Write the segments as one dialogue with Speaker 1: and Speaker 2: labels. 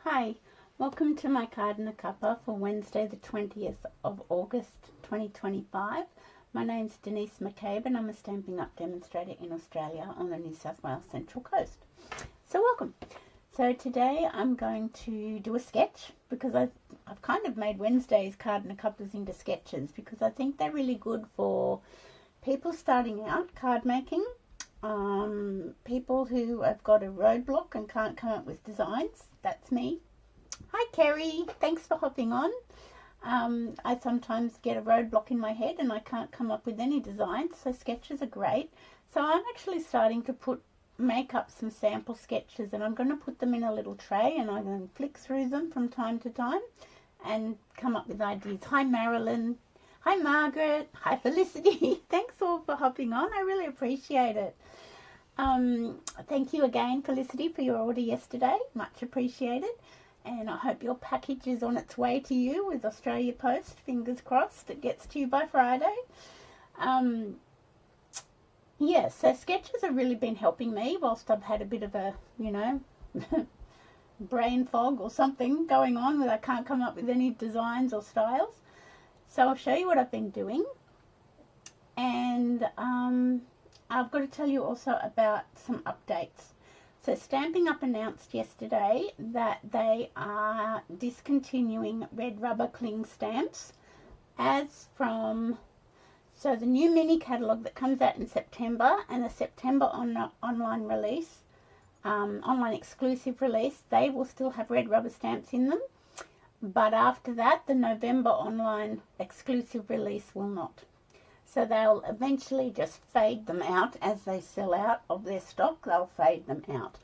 Speaker 1: Hi, welcome to my card and a cuppa for Wednesday the 20th of August 2025. My name's Denise McCabe and I'm a Stampin' Up demonstrator in Australia on the New South Wales Central Coast. So welcome. So today I'm going to do a sketch because I've kind of made Wednesday's card and a cuppas into sketches because I think they're really good for people starting out card making. People who have got a roadblock and can't come up with designs. That's me. Hi Kerry, thanks for hopping on. I sometimes get a roadblock in my head and I can't come up with any designs, so sketches are great. So I'm actually starting to make up some sample sketches, and I'm going to put them in a little tray and I'm going to flick through them from time to time and come up with ideas. Hi Marilyn. Hi Margaret. Hi Felicity. Thanks all for hopping on. I really appreciate it. Thank you again, Felicity, for your order yesterday. Much appreciated. And I hope your package is on its way to you with Australia Post. Fingers crossed it gets to you by Friday. Yeah, so sketches have really been helping me whilst I've had a bit of a, brain fog or something going on where I can't come up with any designs or styles. So I'll show you what I've been doing. And I've got to tell you also about some updates. So Stampin' Up announced yesterday that they are discontinuing red rubber cling stamps as from, so the new mini catalogue that comes out in September and the September online release, online exclusive release, they will still have red rubber stamps in them. But after that, the November online exclusive release will not. So they'll eventually just fade them out as they sell out of their stock. They'll fade them out.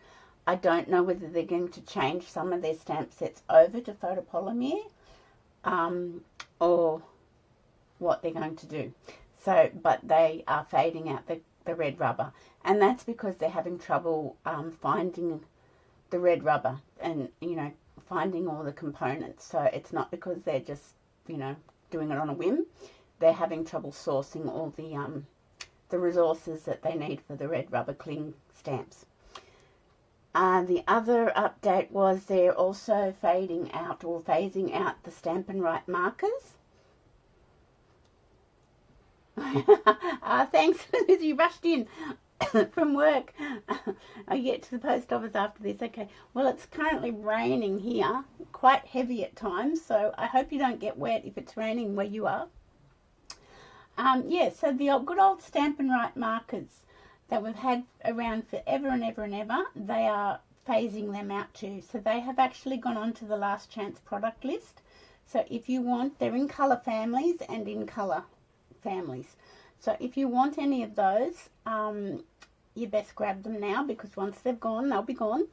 Speaker 1: I don't know whether they're going to change some of their stamp sets over to photopolymer or what they're going to do. So, but they are fading out the red rubber. And that's because they're having trouble finding the red rubber and, finding all the components. So it's not because they're just, doing it on a whim. They're having trouble sourcing all the resources that they need for the red rubber cling stamps. The other update was they're also fading out or phasing out the Stampin' Right markers. Thanks, you rushed in from work. I get to the post office after this. Okay, well, it's currently raining here, quite heavy at times, so I hope you don't get wet if it's raining where you are. Yeah, so the good old Stampin' Right markers that we've had around forever and ever and ever, they are phasing them out too. So they have actually gone on to the last chance product list. So if you want, they're in colour families and in colour families. So if you want any of those, you best grab them now, because once they've gone, they'll be gone.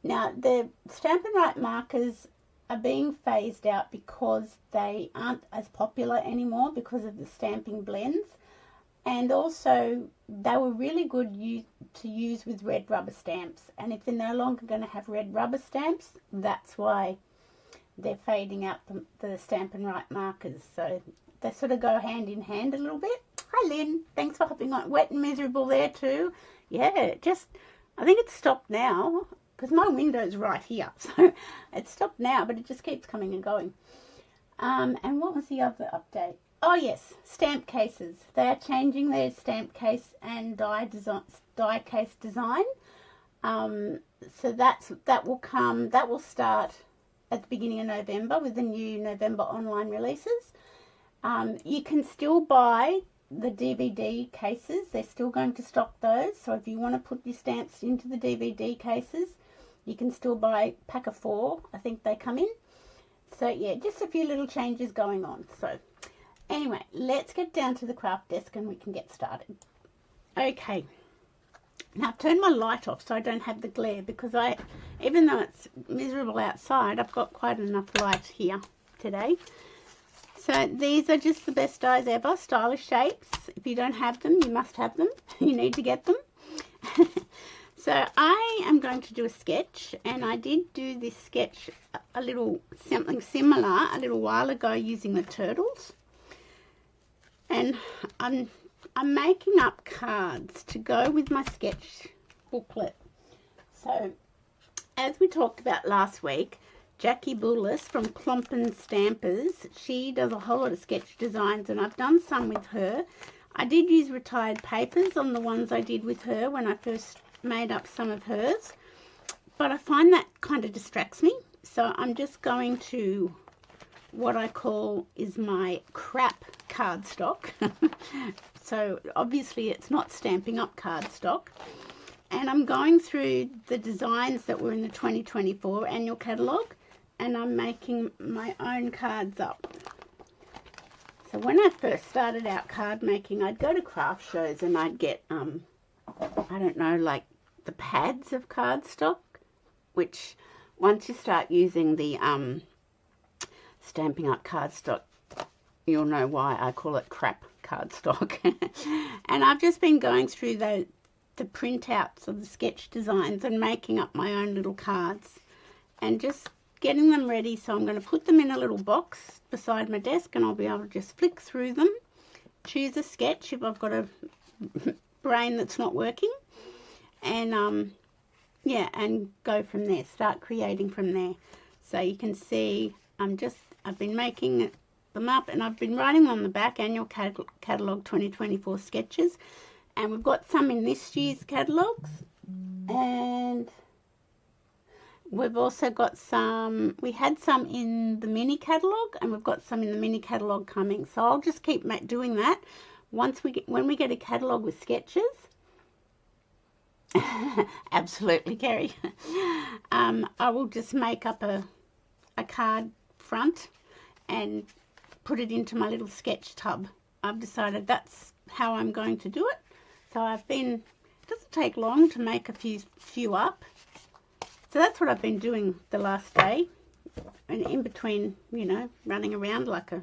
Speaker 1: Now, the Stampin' Right markers are being phased out because they aren't as popular anymore because of the stamping blends, and also they were really good to use with red rubber stamps, and if they're no longer going to have red rubber stamps, that's why they're fading out the Stampin' Right markers. So they sort of go hand in hand a little bit. Hi Lynn, thanks for hopping on. Wet and miserable there too. Yeah, I think it's stopped now, because my window's right here, so it's stopped now, but it just keeps coming and going. And what was the other update? Oh yes, stamp cases. They are changing their stamp case and die case design. So that will start at the beginning of November with the new November online releases. You can still buy the DVD cases. They're still going to stock those. So if you want to put your stamps into the DVD cases, you can still buy a pack of 4, I think they come in. So yeah, just a few little changes going on. So anyway, let's get down to the craft desk and we can get started. Okay, now I've turned my light off so I don't have the glare, because even though it's miserable outside, I've got quite enough light here today. So these are just the best dies ever, stylish shapes. If you don't have them, you must have them. You need to get them. So I am going to do a sketch, and I did do this sketch something similar a little while ago using the turtles. And I'm making up cards to go with my sketch booklet. So as we talked about last week, Jackie Bullis from Clompen Stampers. She does a whole lot of sketch designs, and I've done some with her. I did use retired papers on the ones I did with her when I first made up some of hers, but I find that kind of distracts me. So I'm just going to, what I call is my crap cardstock. So obviously it's not Stampin' Up cardstock. And I'm going through the designs that were in the 2024 annual catalogue, and I'm making my own cards up. So when I first started out card making, I'd go to craft shows and I'd get, I don't know, like the pads of cardstock, which once you start using the Stampin' Up cardstock, you'll know why I call it crap cardstock. And I've just been going through the printouts of the sketch designs and making up my own little cards and just getting them ready. So I'm going to put them in a little box beside my desk, and I'll be able to just flick through them, choose a sketch if I've got a brain that's not working, and yeah, and go from there, start creating from there. So you can see I've been making them up, and I've been writing on the back, annual catalogue 2024 sketches, and we've got some in this year's catalogues, and we've also got some, we had some in the mini catalogue, and we've got some in the mini catalogue coming. So I'll just keep doing that. When we get a catalogue with sketches, absolutely, Kerry, I will just make up a card front and put it into my little sketch tub. I've decided that's how I'm going to do it. So it doesn't take long to make a few up. So that's what I've been doing the last day, and in between, you know, running around like a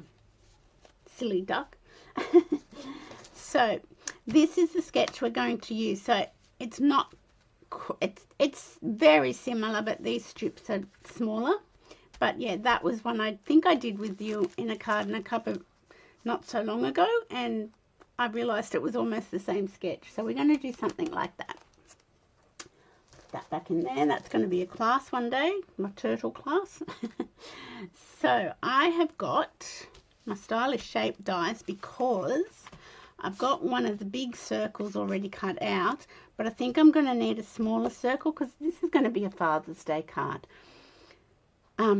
Speaker 1: silly duck. So this is the sketch we're going to use. So it's not, it's very similar, but these strips are smaller. But yeah, that was one I think I did with you in a card and a Cuppa not so long ago, and I realised it was almost the same sketch. So we're going to do something like that. Put that back in there. That's going to be a class one day, my turtle class. So I have got my stylish shape dies because I've got one of the big circles already cut out, but I think I'm going to need a smaller circle because this is going to be a Father's Day card.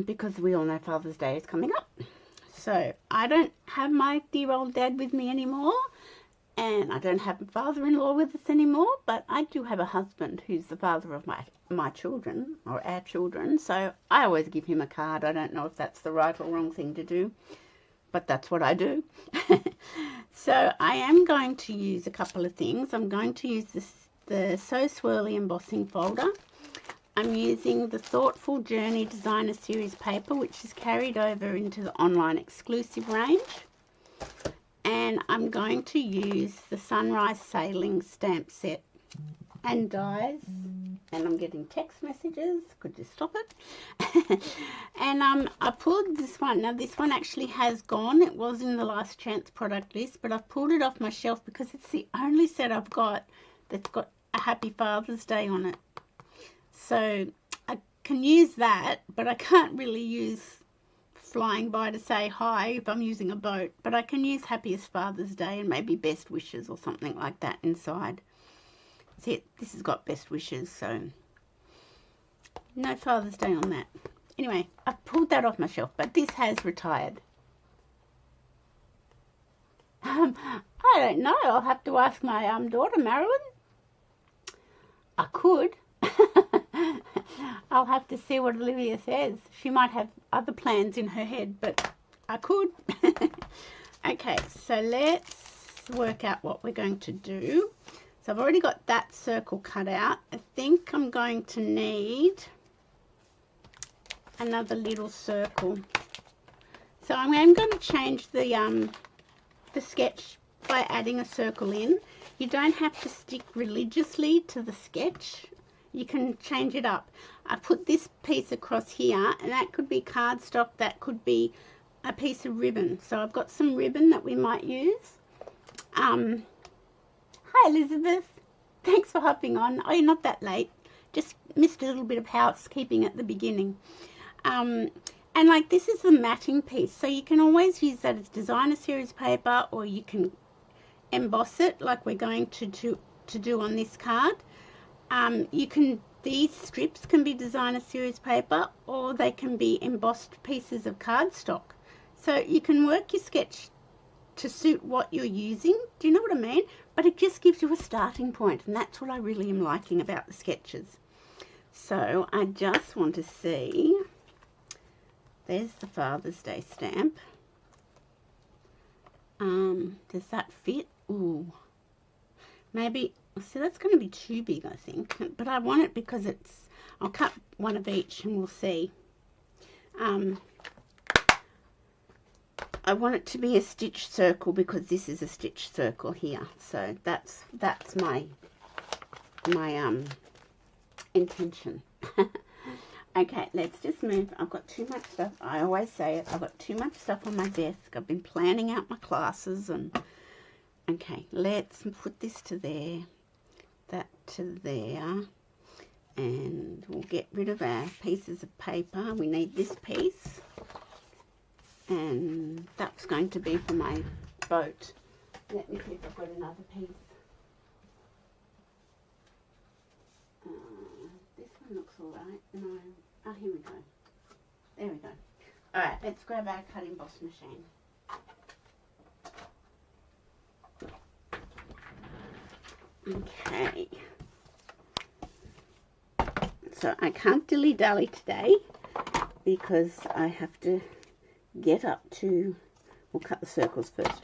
Speaker 1: Because we all know Father's Day is coming up. So I don't have my dear old dad with me anymore, and I don't have a father-in-law with us anymore, but I do have a husband who's the father of my children, or our children, so I always give him a card. I don't know if that's the right or wrong thing to do, but that's what I do. So I am going to use a couple of things. I'm going to use the So Swirly embossing folder. I'm using the Thoughtful Journey Designer Series paper, which is carried over into the online exclusive range. And I'm going to use the Sunrise Sailing stamp set and dies. And I'm getting text messages. Could you stop it? And I pulled this one. Now this one actually has gone. It was in the last chance product list, but I've pulled it off my shelf because it's the only set I've got that's got a Happy Father's Day on it. So I can use that, but I can't really use flying by to say hi if I'm using a boat. But I can use Happiest Father's Day and maybe Best Wishes or something like that inside. See, this has got Best Wishes, so no Father's Day on that. Anyway, I've pulled that off my shelf, but this has retired. I don't know. I'll have to ask my daughter, Marilyn. I could. I'll have to see what Olivia says. She might have other plans in her head, but I could. Okay, so let's work out what we're going to do. So I've already got that circle cut out. I think I'm going to need another little circle. So I'm going to change the sketch by adding a circle in. You don't have to stick religiously to the sketch. You can change it up. I put this piece across here, and that could be cardstock, that could be a piece of ribbon. So I've got some ribbon that we might use. Hi Elizabeth, thanks for hopping on. Oh, you're not that late, just missed a little bit of housekeeping at the beginning. And like this is the matting piece, so you can always use that as designer series paper, or you can emboss it like we're going to do on this card. These strips can be designer series paper, or they can be embossed pieces of cardstock. So you can work your sketch to suit what you're using. Do you know what I mean? But it just gives you a starting point, and that's what I really am liking about the sketches. So I just want to see, there's the Father's Day stamp. Does that fit? Ooh, maybe, see, that's going to be too big, I think, but I want it because it's, I'll cut one of each and we'll see. I want it to be a stitch circle because this is a stitch circle here, so that's my intention. Okay, let's just move. I've got too much stuff. I always say it, I've got too much stuff on my desk. I've been planning out my classes, and okay, let's put this to there, that to there, and we'll get rid of our pieces of paper. We need this piece, and that's going to be for my boat. Let me see if I've got another piece. This one looks alright. No. Oh, here we go. There we go. Alright, let's grab our cut emboss machine. Okay. So I can't dilly-dally today because I have to get up to, we'll cut the circles first.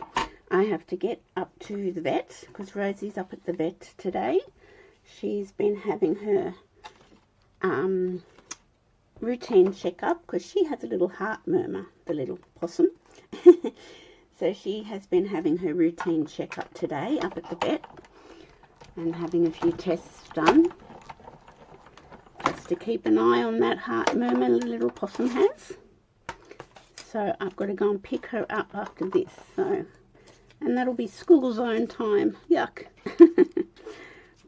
Speaker 1: I have to get up to the vet because Rosie's up at the vet today. She's been having her routine checkup because she has a little heart murmur, the little possum. So she has been having her routine checkup today up at the vet and having a few tests done just to keep an eye on that heart murmur the little possum has. So I've got to go and pick her up after this. So, and that'll be school zone time. Yuck.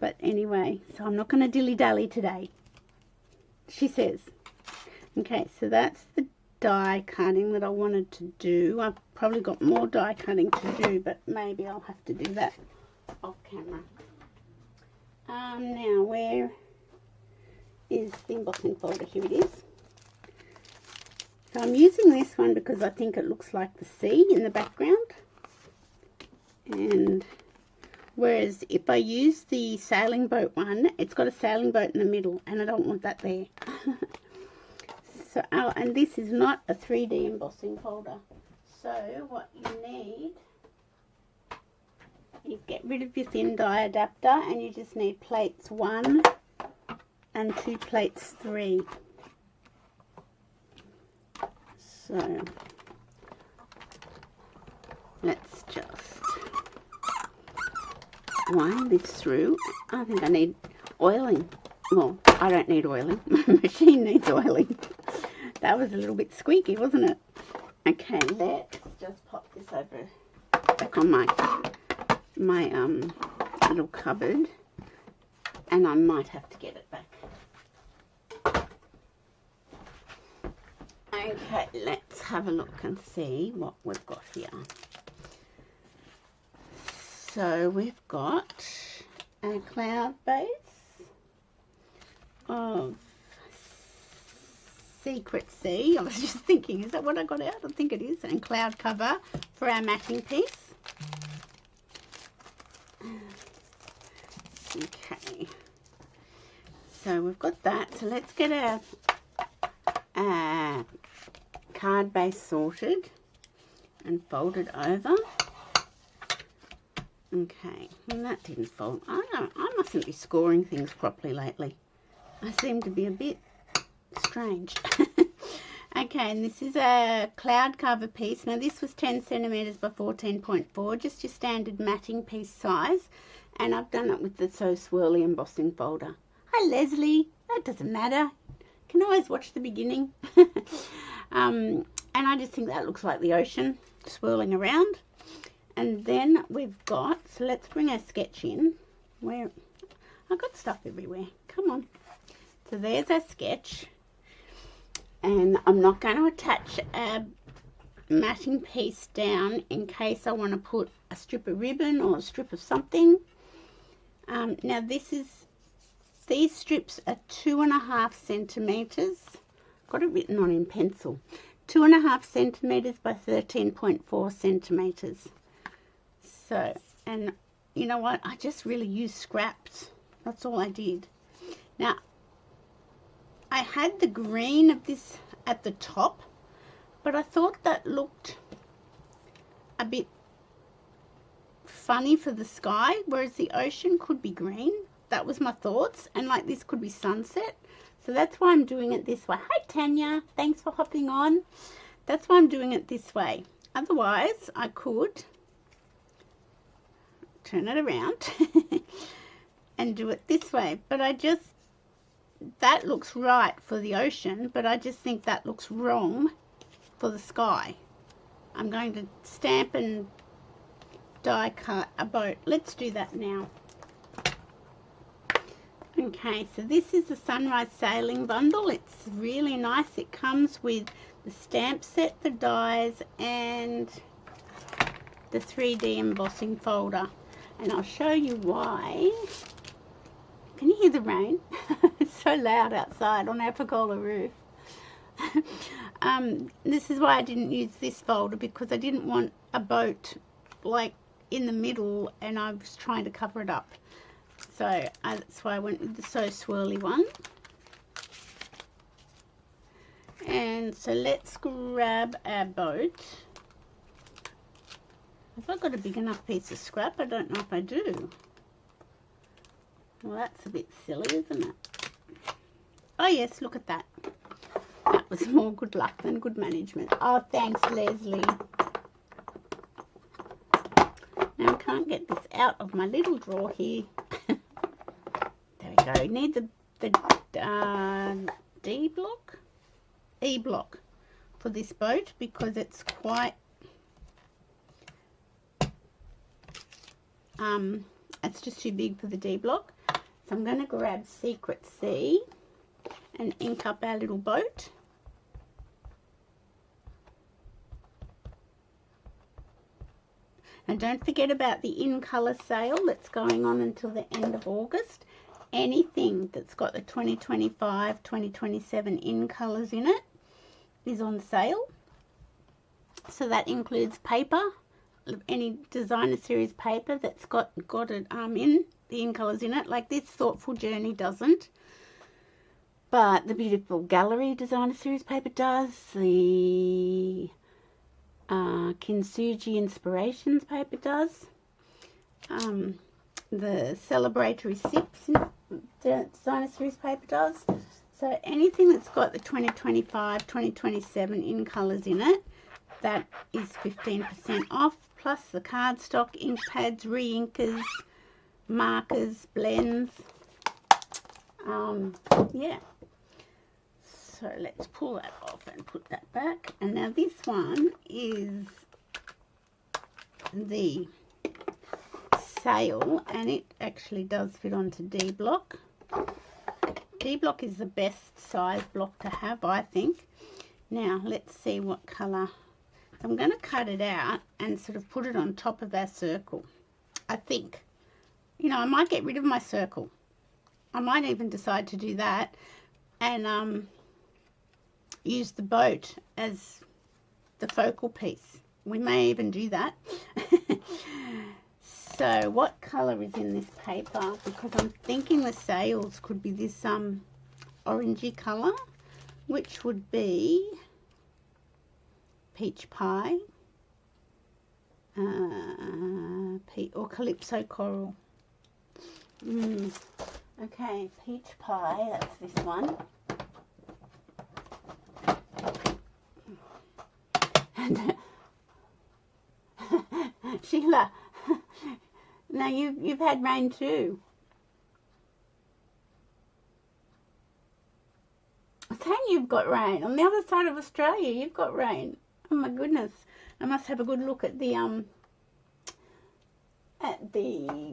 Speaker 1: But anyway, so I'm not going to dilly-dally today, she says. Okay, so that's the die cutting that I wanted to do. I've probably got more die cutting to do, but maybe I'll have to do that off camera. Now, where is the embossing folder? Here it is. So I'm using this one because I think it looks like the sea in the background. And whereas if I use the sailing boat one, it's got a sailing boat in the middle, and I don't want that there. So, and this is not a 3D embossing folder. So what you need, you get rid of your thin die adapter, and you just need plates 1 and 2 plates 3. So let's just wind this through. I think I need oiling. Well, I don't need oiling. My machine needs oiling. That was a little bit squeaky, wasn't it? Okay, let's just pop this over back on my little cupboard, and I might have to get it back. Okay, let's have a look and see what we've got here. So we've got a cloud base of Secret Sea. I was just thinking, is that what I got out? I think it is. And cloud cover for our matching piece. Okay. So we've got that. So let's get our card base sorted and folded over. Okay, and that didn't fold. I mustn't be scoring things properly lately. I seem to be a bit strange. Okay, and this is a cloud cover piece. Now this was 10 centimeters by 14.4, just your standard matting piece size, and I've done it with the So Swirly embossing folder. Hi Leslie, that doesn't matter, you can always watch the beginning. And I just think that looks like the ocean swirling around. And then we've got, so let's bring our sketch in. Where I've got stuff everywhere, come on. So there's our sketch. And I'm not going to attach a matting piece down in case I want to put a strip of ribbon or a strip of something. Now these strips are 2.5 centimeters. Got it written on in pencil. 2.5 centimeters by 13.4 centimeters. So, and you know what? I just really used scraps. That's all I did. Now, I had the green of this at the top, but I thought that looked a bit funny for the sky, whereas the ocean could be green. That was my thoughts, and like this could be sunset. So that's why I'm doing it this way. Hi Tanya, thanks for hopping on. That's why I'm doing it this way. Otherwise, I could turn it around and do it this way. But that looks right for the ocean, but I just think that looks wrong for the sky. I'm going to stamp and die cut a boat. Let's do that now. Okay, so this is the Sunrise Sailing Bundle. It's really nice. It comes with the stamp set, the dies, and the 3D embossing folder. And I'll show you why. Can you hear the rain? It's so loud outside on our pergola roof. This is why I didn't use this folder, because I didn't want a boat like in the middle and I was trying to cover it up. So that's why I went with the So Swirly one. And so let's grab our boat. Have I got a big enough piece of scrap? I don't know if I do. Well, that's a bit silly, isn't it? Oh yes, look at that. That was more good luck than good management. Oh, thanks, Leslie. Now I can't get this out of my little drawer here. There we go. Need the D block? E block for this boat, because it's quite it's just too big for the D block. So I'm going to grab Secret C and ink up our little boat. And don't forget about the in-colour sale that's going on until the end of August. Anything that's got the 2025, 2027 in-colours in it is on sale. So that includes paper, any designer series paper that's got it in the in-colours in it. Like this Thoughtful Journey doesn't, but the Beautiful Gallery designer series paper does. The Kintsugi Inspirations paper does. The Celebratory 6 designer series paper does. So anything that's got the 2025, 2027 in colours in it, that is 15% off, plus the cardstock, ink pads, re-inkers, markers, blends. Yeah. So let's pull that off and put that back. And now this one is the sale, and it actually does fit onto D block. D block is the best size block to have, I think. Now let's see what colour. I'm going to cut it out and sort of put it on top of our circle. I think, you know, I might get rid of my circle. I might even decide to do that and use the boat as the focal piece. We may even do that. So what colour is in this paper? Because I'm thinking the sails could be this orangey colour, which would be peach pie or calypso coral. Okay, peach pie, that's this one. And Sheila, now you've had rain too. I'm saying you've got rain. On the other side of Australia, you've got rain. Oh my goodness. I must have a good look at the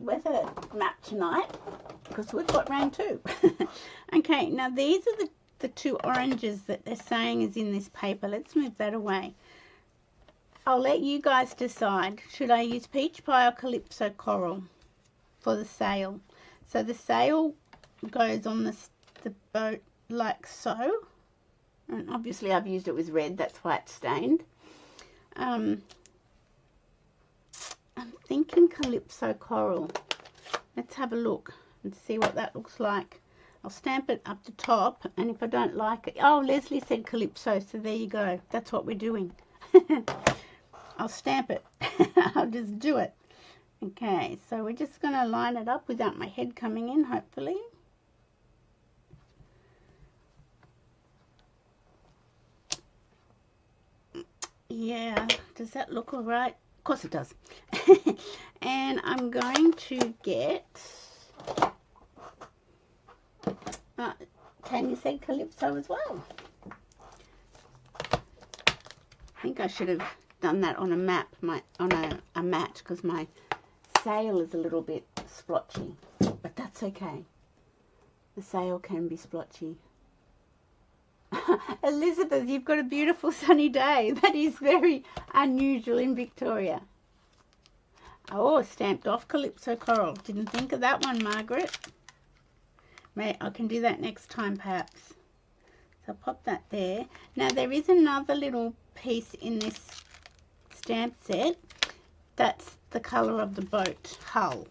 Speaker 1: weather map tonight, because we've got rain too. Okay, now these are the two oranges that they're saying is in this paper. Let's move that away. I'll let you guys decide. Should I use Peach Pie or Calypso Coral for the sail? So the sail goes on the boat like so. And obviously I've used it with red, that's why it's stained. I'm thinking Calypso Coral. Let's have a look and see what that looks like. I'll stamp it up the top, and if I don't like it... Oh, Leslie said Calypso, so there you go. That's what we're doing. I'll stamp it. I'll just do it. Okay, so we're just going to line it up without my head coming in, hopefully. Yeah, does that look all right? Of course it does. And I'm going to get... Tanya said Calypso as well. I think I should have done that on a map, on a mat, because my sail is a little bit splotchy, but that's okay. The sail can be splotchy. Elizabeth, you've got a beautiful sunny day. That is very unusual in Victoria. Oh, stamped off Calypso Coral. Didn't think of that one, Margaret. I can do that next time, perhaps. So I'll pop that there. Now, there is another little piece in this stamp set. That's the colour of the boat hull.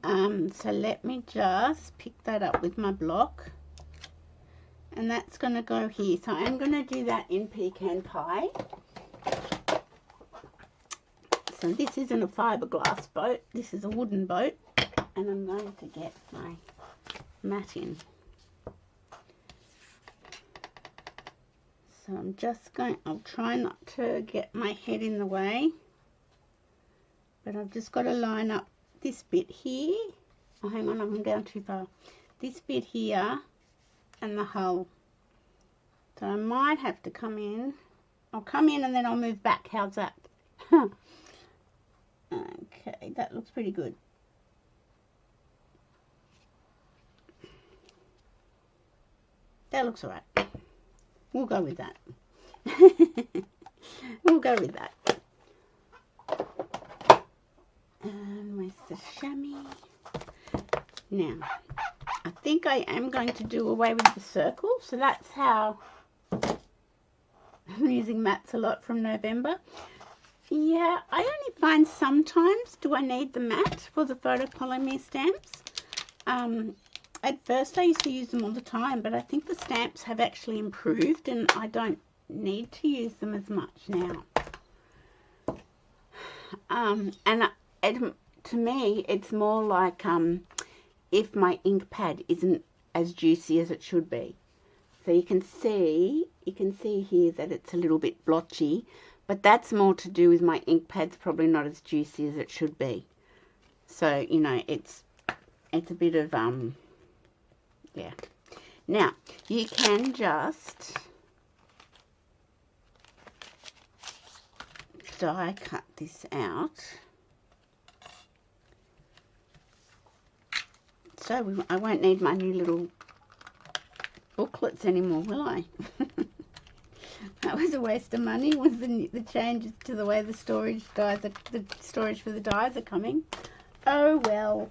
Speaker 1: So let me just pick that up with my block. And that's going to go here. So I'm going to do that in pecan pie. So this isn't a fiberglass boat, this is a wooden boat, and I'm going to get my mat in. So I'm just going, I'll try not to get my head in the way, but I've just got to line up this bit here. Oh, hang on, I'm going too far. This bit here and the hull. So I might have to come in. I'll come in and then I'll move back. How's that? Okay, that looks pretty good. That looks alright. We'll go with that. We'll go with that. And where's the chamois? Now, I think I am going to do away with the circle. So that's how I'm using mats a lot from November. Yeah, I only find sometimes do I need the mat for the photopolymer stamps. At first I used to use them all the time, but I think the stamps have actually improved and I don't need to use them as much now. To me, it's more like if my ink pad isn't as juicy as it should be. So you can see here that it's a little bit blotchy. But that's more to do with my ink pad's probably not as juicy as it should be. So, you know, it's a bit of, yeah. Now, you can just die cut this out. So I won't need my new little booklets anymore, will I? That was a waste of money, was the changes to the way the storage for the dies are coming. Oh well.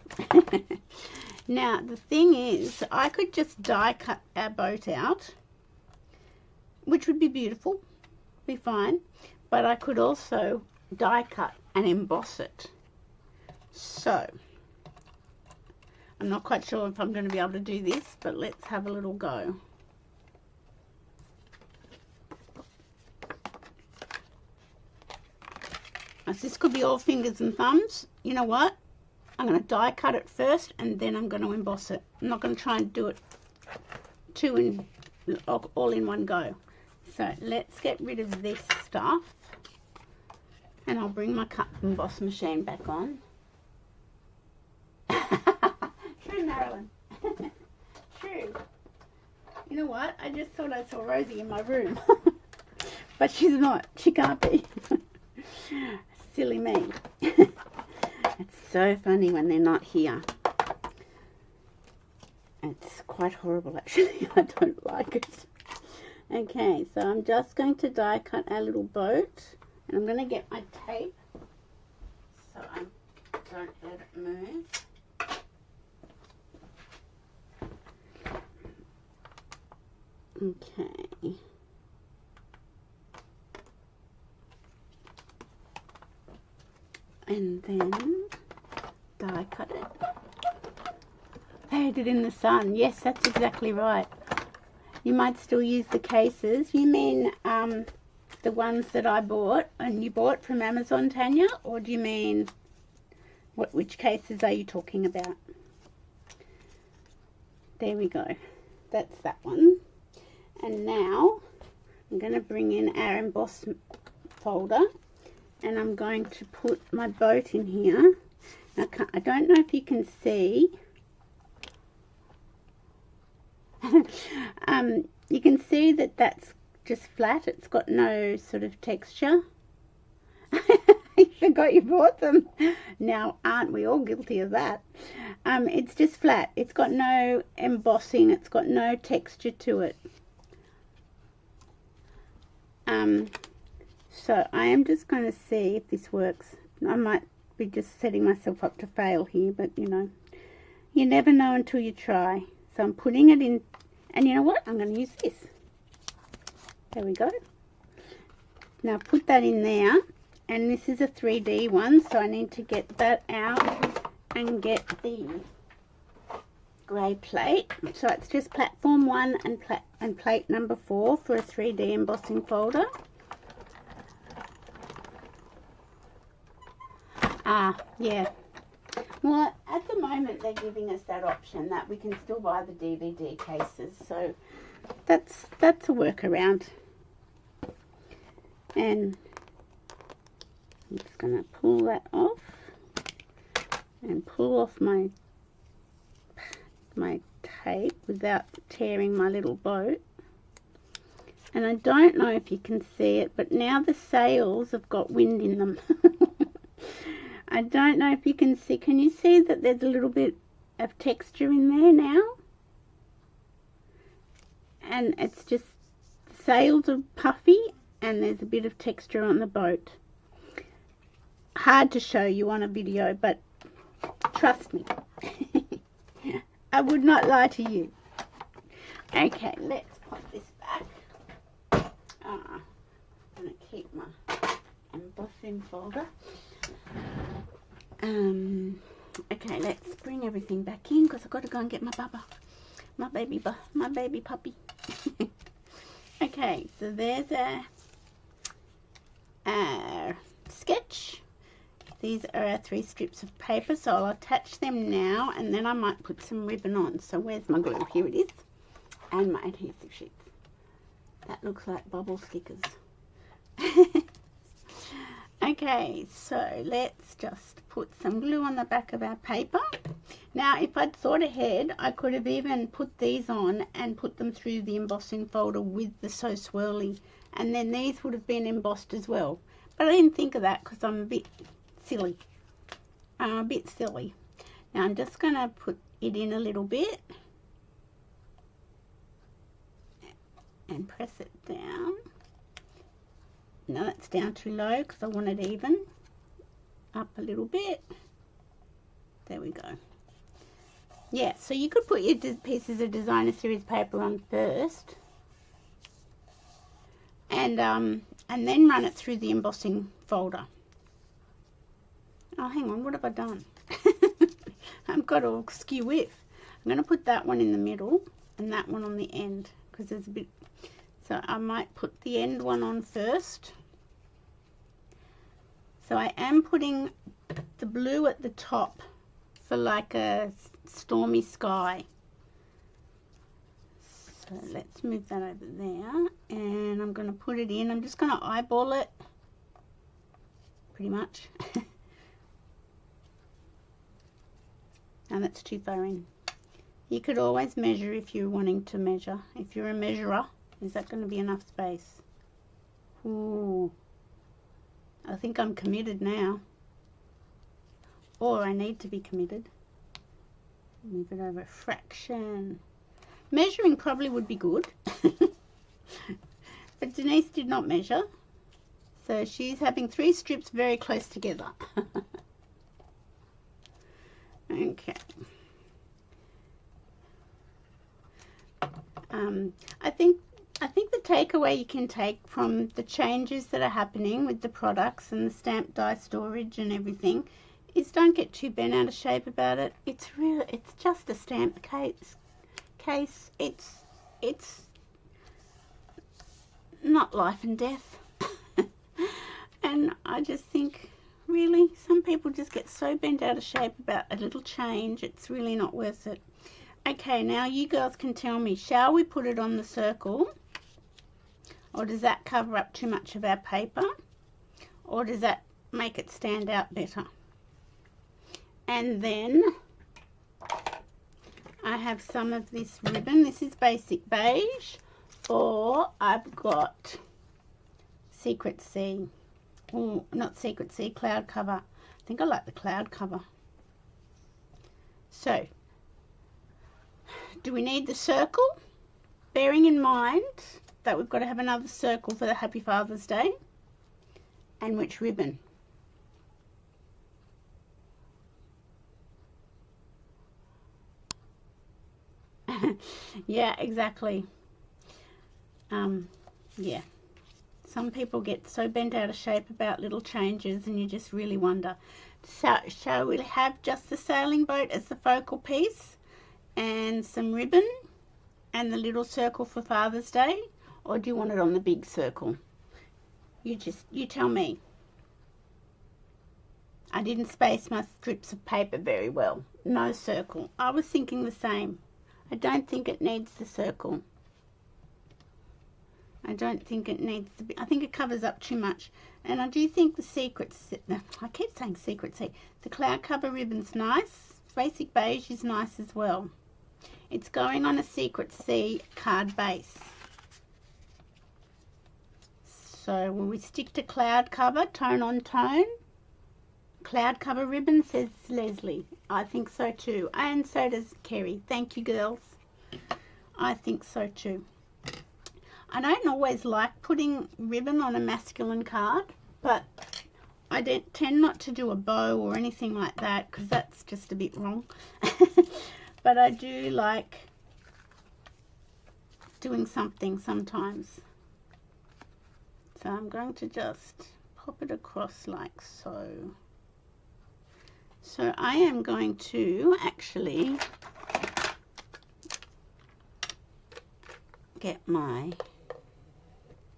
Speaker 1: Now the thing is, I could just die cut our boat out, which would be beautiful, be fine, but I could also die cut and emboss it. So I'm not quite sure if I'm going to be able to do this, but let's have a little go. This could be all fingers and thumbs. You know what? I'm going to die cut it first and then I'm going to emboss it. I'm not going to try and do it all in one go. So let's get rid of this stuff and I'll bring my cut and emboss machine back on. True, Marilyn. True. You know what? I just thought I saw Rosie in my room. But she's not. She can't be. Silly me. It's so funny when they're not here. It's quite horrible actually. I don't like it. Okay, so I'm just going to die cut our little boat, and I'm going to get my tape so I don't let it move. Okay. And then die cut it. Painted it in the sun. Yes, that's exactly right. You might still use the cases. You mean the ones that I bought and you bought from Amazon, Tanya? Or do you mean, which cases are you talking about? There we go. That's that one. And now I'm going to bring in our emboss folder, and I'm going to put my boat in here. I don't know if you can see. You can see that that's just flat. It's got no sort of texture. I forgot you bought them. Now, aren't we all guilty of that? It's just flat. It's got no embossing. It's got no texture to it. So I am just going to see if this works. I might be just setting myself up to fail here, but you know, you never know until you try. So I'm putting it in, and you know what? I'm going to use this. There we go. Now put that in there, and this is a 3D one, so I need to get that out and get the grey plate. So it's just platform 1 and plate number 4 for a 3D embossing folder. Yeah. Well, at the moment they're giving us that option that we can still buy the DVD cases, so that's a workaround. And I'm just going to pull that off and pull off my tape without tearing my little boat. And I don't know if you can see it, but now the sails have got wind in them. I don't know if you can see. Can you see that there's a little bit of texture in there now? And it's just, the sails are puffy and there's a bit of texture on the boat. Hard to show you on a video, but trust me. I would not lie to you. Okay, let's put this back. I'm going to keep my embossing folder. Okay, let's bring everything back in because I've got to go and get my bubba, my baby puppy. Okay, so there's our sketch. These are our 3 strips of paper, so I'll attach them now, and then I might put some ribbon on. So where's my glue? Here it is, and my adhesive sheets. That looks like bubble stickers. Okay, so let's just put some glue on the back of our paper. Now, if I'd thought ahead, I could have even put these on and put them through the embossing folder with the So Swirly, and then these would have been embossed as well. But I didn't think of that because I'm a bit silly. Now I'm just going to put it in a little bit and press it down. No, that's down too low because I want it even. Up a little bit. There we go. Yeah, so you could put your pieces of designer series paper on first, and then run it through the embossing folder. Oh, hang on, what have I done? I've got all skew width. I'm going to put that one in the middle and that one on the end because there's a bit. So I might put the end one on first. So I am putting the blue at the top for like a stormy sky. So let's move that over there, and I'm going to put it in. I'm just going to eyeball it pretty much. Now that's too far in. You could always measure if you're wanting to measure. If you're a measurer, is that going to be enough space? Ooh, I think I'm committed now. Or I need to be committed. Move it over a fraction. Measuring probably would be good. But Denise did not measure. So she's having 3 strips very close together. Okay. I think the takeaway you can take from the changes that are happening with the products and the stamp die storage and everything is don't get too bent out of shape about it. It's just a stamp case. It's not life and death. And I just think, really, some people just get so bent out of shape about a little change. It's really not worth it. Okay, now you girls can tell me, shall we put it on the circle? Or does that cover up too much of our paper? Or does that make it stand out better? And then I have some of this ribbon. This is basic beige. Or I've got Secret Sea. Oh, not Secret Sea, cloud cover. I think I like the cloud cover. So, do we need the circle? Bearing in mind that we've got to have another circle for the Happy Father's Day. And which ribbon? Yeah, exactly. Yeah. Some people get so bent out of shape about little changes and you just really wonder. So, shall we have just the sailing boat as the focal piece and some ribbon and the little circle for Father's Day? Or do you want it on the big circle? You tell me. I didn't space my strips of paper very well. No circle. I was thinking the same. I don't think it needs the circle. I don't think it needs to be. I think it covers up too much. And I do think I keep saying Secret Sea. The cloud cover ribbon's nice. Basic beige is nice as well. It's going on a Secret Sea card base. So will we stick to cloud cover, tone on tone? Cloud cover ribbon, says Leslie. I think so too. And so does Kerry. Thank you, girls. I think so too. I don't always like putting ribbon on a masculine card, but I tend not to do a bow or anything like that because that's just a bit wrong. But I do like doing something sometimes. So I'm going to just pop it across like so. So I am going to actually get my...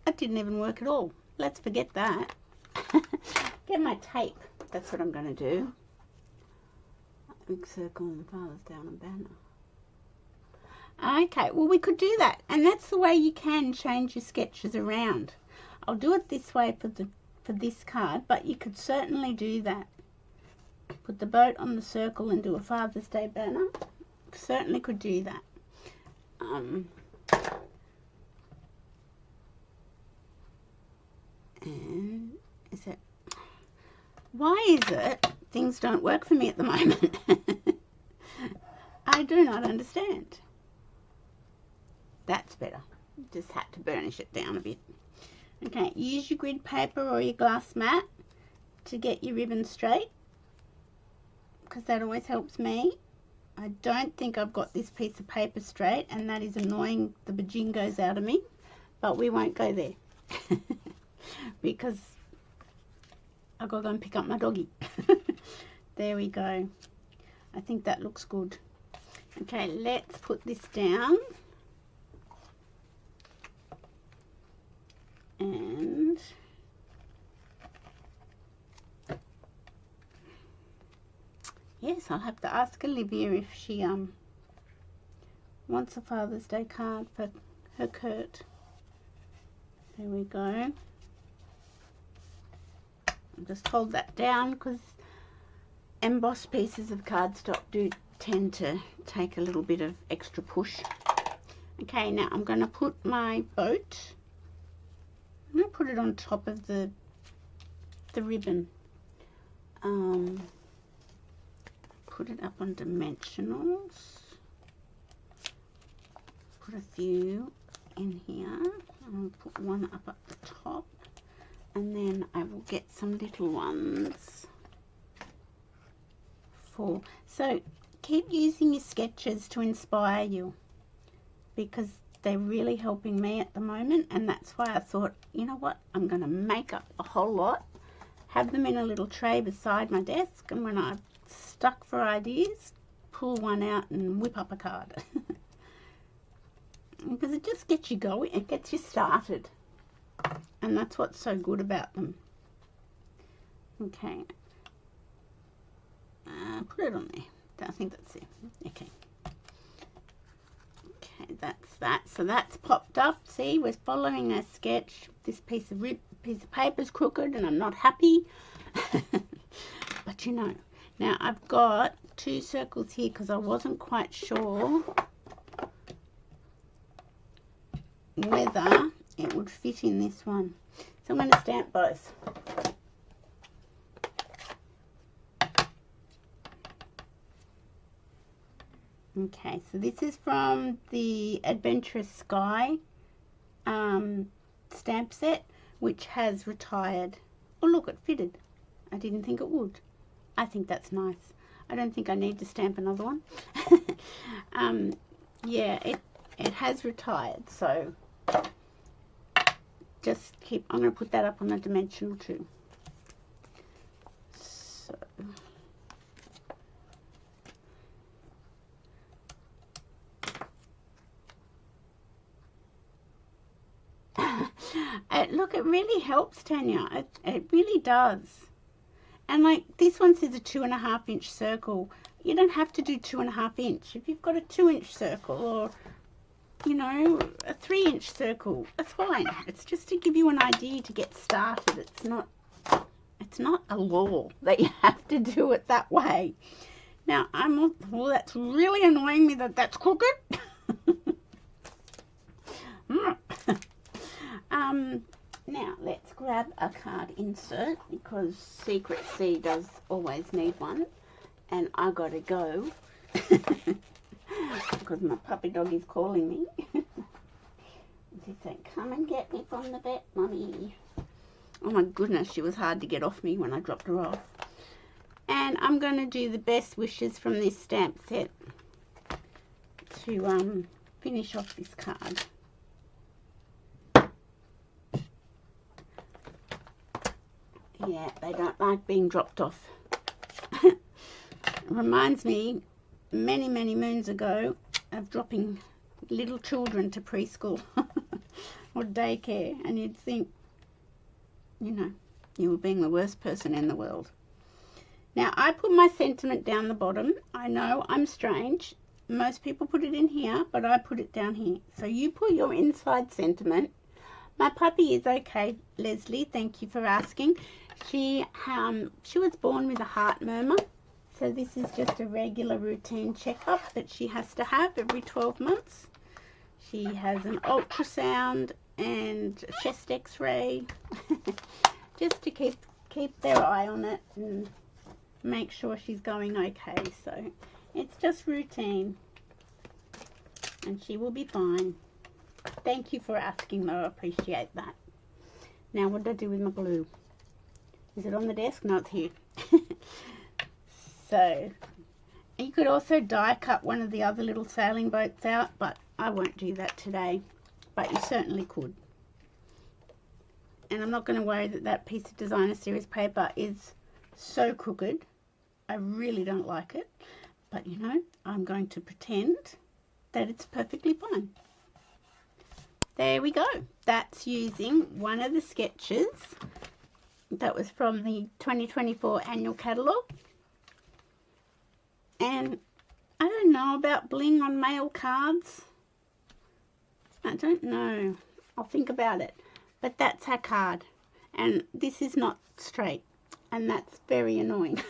Speaker 1: That didn't even work at all. Let's forget that. Get my tape. That's what I'm going to do. Big circle and Father's Day on a banner. Okay, well we could do that. And that's the way you can change your sketches around. I'll do it this way for this card, but you could certainly do that. Put the boat on the circle and do a Father's Day banner. Certainly could do that. And is it... Why is it things don't work for me at the moment? I do not understand. That's better. Just had to burnish it down a bit. Okay, use your grid paper or your glass mat to get your ribbon straight, because that always helps me. I don't think I've got this piece of paper straight, and that is annoying the bajingos out of me, but we won't go there because I've got to go and pick up my doggy. There we go. I think that looks good. Okay, let's put this down. And yes, I'll have to ask Olivia if she wants a Father's Day card for her Kurt. There we go. I'll just hold that down because embossed pieces of cardstock do tend to take a little bit of extra push. Okay, now I'm going to put my boat. I'm going to put it on top of the put it up on dimensionals. Put a few in here. I'll put one up at the top. And then I will get some little ones for... So keep using your sketches to inspire you, because they're really helping me at the moment. And that's why I thought, you know what, I'm going to make up a whole lot, have them in a little tray beside my desk, and when I'm stuck for ideas, pull one out and whip up a card. Because it just gets you going, it gets you started. And that's what's so good about them. Okay. Put it on there. I think that's it. Okay. Okay, that's that. So that's popped up. See, we're following a sketch. This piece of paper is crooked and I'm not happy. But you know. Now I've got 2 circles here because I wasn't quite sure whether it would fit in this one. So I'm going to stamp both. Okay, so this is from the Adventurous Sky stamp set, which has retired. Oh look, it fitted. I didn't think it would. I think that's nice. I don't think I need to stamp another one. Yeah, it has retired, so just keep... I'm going to put that up on the dimensional too. So... look, it really helps, Tanya. It really does. And like this one says a 2.5 inch circle. You don't have to do 2.5 inch. If you've got a 2 inch circle, or you know, a 3 inch circle, that's fine. It's just to give you an idea to get started. It's not a law that you have to do it that way. Now well, that's really annoying me that that's crooked. Now let's grab a card insert, because Secret C does always need one, and I gotta go because my puppy dog is calling me. She said, "Come and get me from the vet, Mummy." Oh my goodness, she was hard to get off me when I dropped her off. And I'm going to do the best wishes from this stamp set to finish off this card. Yeah, they don't like being dropped off. It reminds me many, many moons ago of dropping little children to preschool or daycare, and you'd think, you know, you were being the worst person in the world. Now, I put my sentiment down the bottom. I know I'm strange. Most people put it in here, but I put it down here. So you put your inside sentiment. My puppy is okay, Leslie. Thank you for asking. She was born with a heart murmur. So this is just a regular routine checkup that she has to have every 12 months. She has an ultrasound and a chest x-ray just to keep their eye on it and make sure she's going okay. So it's just routine and she will be fine. Thank you for asking though, I appreciate that. Now what do I do with my glue? Is it on the desk? No, it's here. So you could also die cut one of the other little sailing boats out, but I won't do that today. But you certainly could. And I'm not going to worry that that piece of designer series paper is so crooked. I really don't like it. But you know, I'm going to pretend that it's perfectly fine. There we go. That's using one of the sketches that was from the 2024 annual catalogue. And I don't know about bling on mail cards. I don't know. I'll think about it. But that's our card. And this is not straight. And that's very annoying.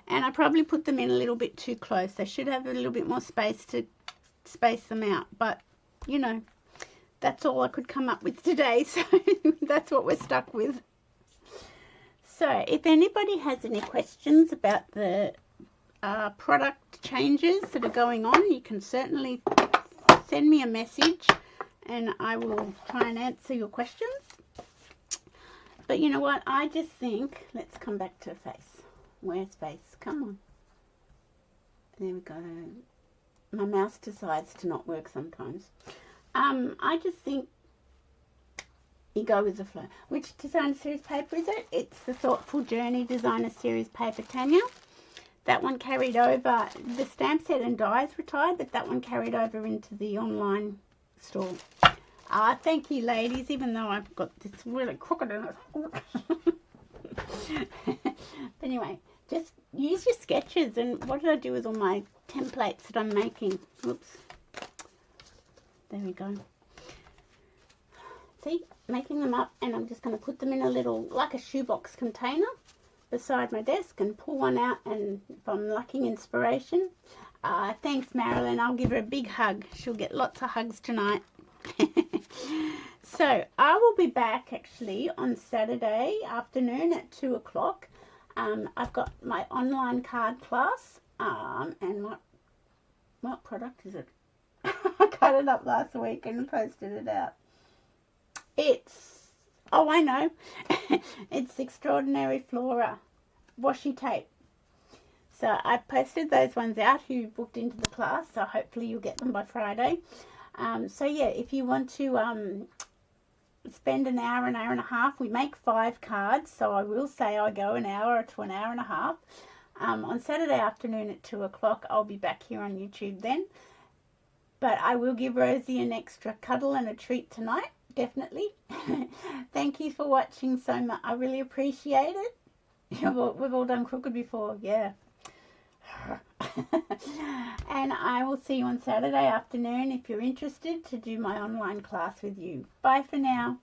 Speaker 1: And I probably put them in a little bit too close. They should have a little bit more space to space them out. But, you know, that's all I could come up with today. So that's what we're stuck with. So if anybody has any questions about the product changes that are going on, you can certainly send me a message and I will try and answer your questions. But you know what, I just think, let's come back to face. Where's face? Come on. There we go. My mouse decides to not work sometimes. I just think you go with the flow. Which designer series paper is it? It's the Thoughtful Journey designer series paper, Tanya. That one carried over, the stamp set and dies retired, but that one carried over into the online store. Thank you, ladies, even though I've got this really crooked in it. But anyway, just use your sketches. And what did I do with all my templates that I'm making? Oops. There we go. See, making them up, and I'm just going to put them in a little, like a shoebox container beside my desk, and pull one out, and if I'm lacking inspiration, thanks Marilyn, I'll give her a big hug. She'll get lots of hugs tonight. So I will be back actually on Saturday afternoon at 2 o'clock. I've got my online card class, and what product is it? I cut it up last week and posted it out. It's, oh I know, it's Extraordinary Flora washi tape. So I posted those ones out who booked into the class, so hopefully you'll get them by Friday. So yeah, if you want to spend an hour and a half, we make 5 cards, so I will say I go an hour to an hour and a half. On Saturday afternoon at 2 o'clock, I'll be back here on YouTube then. But I will give Rosie an extra cuddle and a treat tonight, definitely. Thank you for watching so much. I really appreciate it. We've all done crooked before, yeah. And I will see you on Saturday afternoon if you're interested to do my online class with you. Bye for now.